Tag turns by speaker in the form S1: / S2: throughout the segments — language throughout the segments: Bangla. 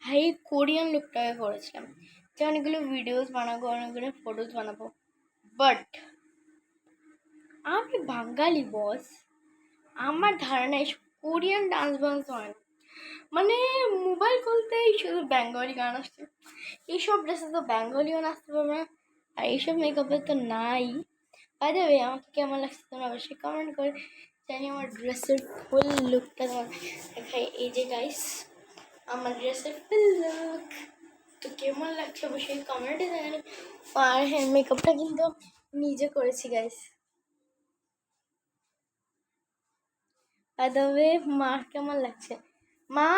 S1: ভাই কোরিয়ান লুকটাকে করেছিলাম যে অনেকগুলো ভিডিওস বানাবো, অনেকগুলো ফটোস বানাবো। বাট আমি বাঙালি বস, আমার ধারণা এইসব কোরিয়ান ডান্স বান্স হয় না। মানে মোবাইল খুলতেই শুধু বেঙ্গলি গান আসছে। এইসব ড্রেসে তো বেঙ্গলিও নাচতে পারবে না, আর এইসব মেকআপে তো নাই। বাই দ্য ওয়ে, আমাকে কেমন লাগছে তোমরা অবশ্যই কমেন্ট করে জানি। আমার ড্রেসের ফুল লুকটা দেখাই। এই যে গাইস, আমার ড্রেসের ফুল লুক তো কেমন লাগছে অবশ্যই কমেন্টে জানাবেন। আর হ্যাঁ, মেকআপটা কিন্তু নিজে করেছি গাইস। বাই দ্য ওয়ে, মা কেমন লাগছে? মা,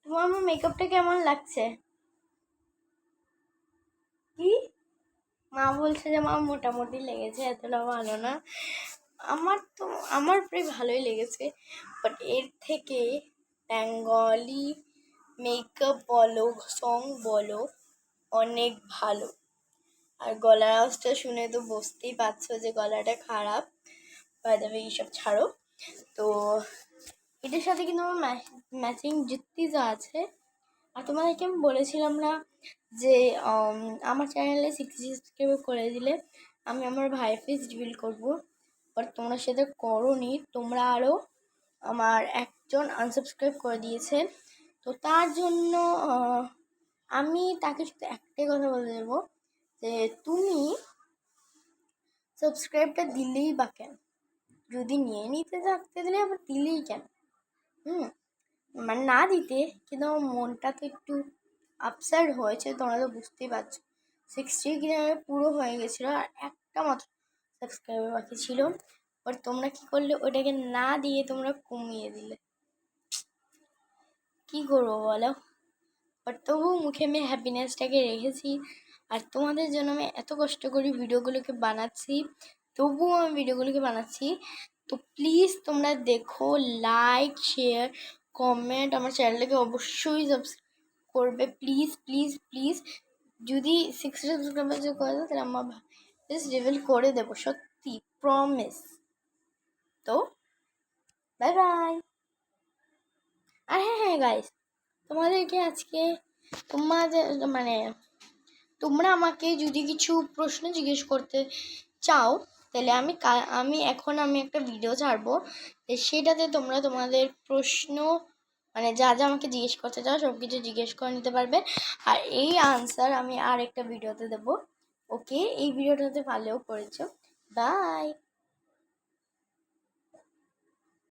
S1: তোমার আমার মেকআপটা কেমন লাগছে? কি? মা বলছে যে মা মোটামুটি লেগেছে, এতটা ভালো না। আমার প্রায় ভালোই লেগেছে, বাট এর থেকে বেঙ্গলি মেকআপ বলো, সং বলো, অনেক ভালো। আর গলার আওয়াজটা শুনে তো বুঝতেই পারছো যে গলাটা খারাপ। বাই দ্য ওয়ে, এইসব ছাড়ো। তো এটার সাথে কিন্তু আমার ম্যাচিং জুত্তিজা আছে। আর তোমাদেরকে আমি বলেছিলাম না যে আমার চ্যানেলে 60 সাবস্ক্রাইব করে দিলে আমি আমার ভাইয়ের ফেস রিভিল করবো। বাট তোমরা সেটা করোনি, তোমরা আরও আমার একজন আনসাবস্ক্রাইব করে দিয়েছে। তো তার জন্য আমি তাকে শুধু একটাই কথা বলে দেবো যে তুমি সাবস্ক্রাইবটা দিলেই বা কেন, যদি নিয়ে নিতে থাকতে দিলে আবার দিলেই কেন? মানে না দিতে, কিন্তু আমার মনটা তো একটু আপসেট হয়েছে, তোমরা তো বুঝতেই পারছো। 60 কিনা পুরো হয়ে গেছিলো, আর একটা মাত্র সাবস্ক্রাইবার বাকি ছিল। বাট তোমরা কি করলে, ওটাকে না দিয়ে তোমরা কমিয়ে দিলে। কি করবো বলো? বাট তবুও মুখে আমি হ্যাপিনেসটাকে রেখেছি। আর তোমাদের জন্য আমি এত কষ্ট করে ভিডিওগুলোকে বানাচ্ছি, তবুও আমি ভিডিওগুলোকে বানাচ্ছি। তো প্লিজ তোমরা দেখো, লাইক, শেয়ার, কমেন্ট, আমার চ্যানেলটাকে অবশ্যই সাবস্ক্রাইব করবে। প্লিজ প্লিজ প্লিজ, যদি 60 সাবস্ক্রাইবার যদি করে দাও তাহলে আমার প্লিজ রিভিল করে দেবো, সত্যি প্রমিস। তো বাই বাই। আর হ্যাঁ হ্যাঁ গাইস, তোমাদেরকে আজকে তোমাদের মানে তোমরা আমাকে যদি কিছু প্রশ্ন জিজ্ঞেস করতে চাও, তাহলে আমি একটা ভিডিও ছাড়বো, সেটাতে তোমরা তোমাদের প্রশ্ন মানে যা যা আমাকে জিজ্ঞেস করতে চাও সব কিছু জিজ্ঞেস করে নিতে পারবে। আর এই আনসার আমি আর একটা ভিডিওতে দেবো। ওকে, এই ভিডিওটাতে ভালোও করেছো। বাই।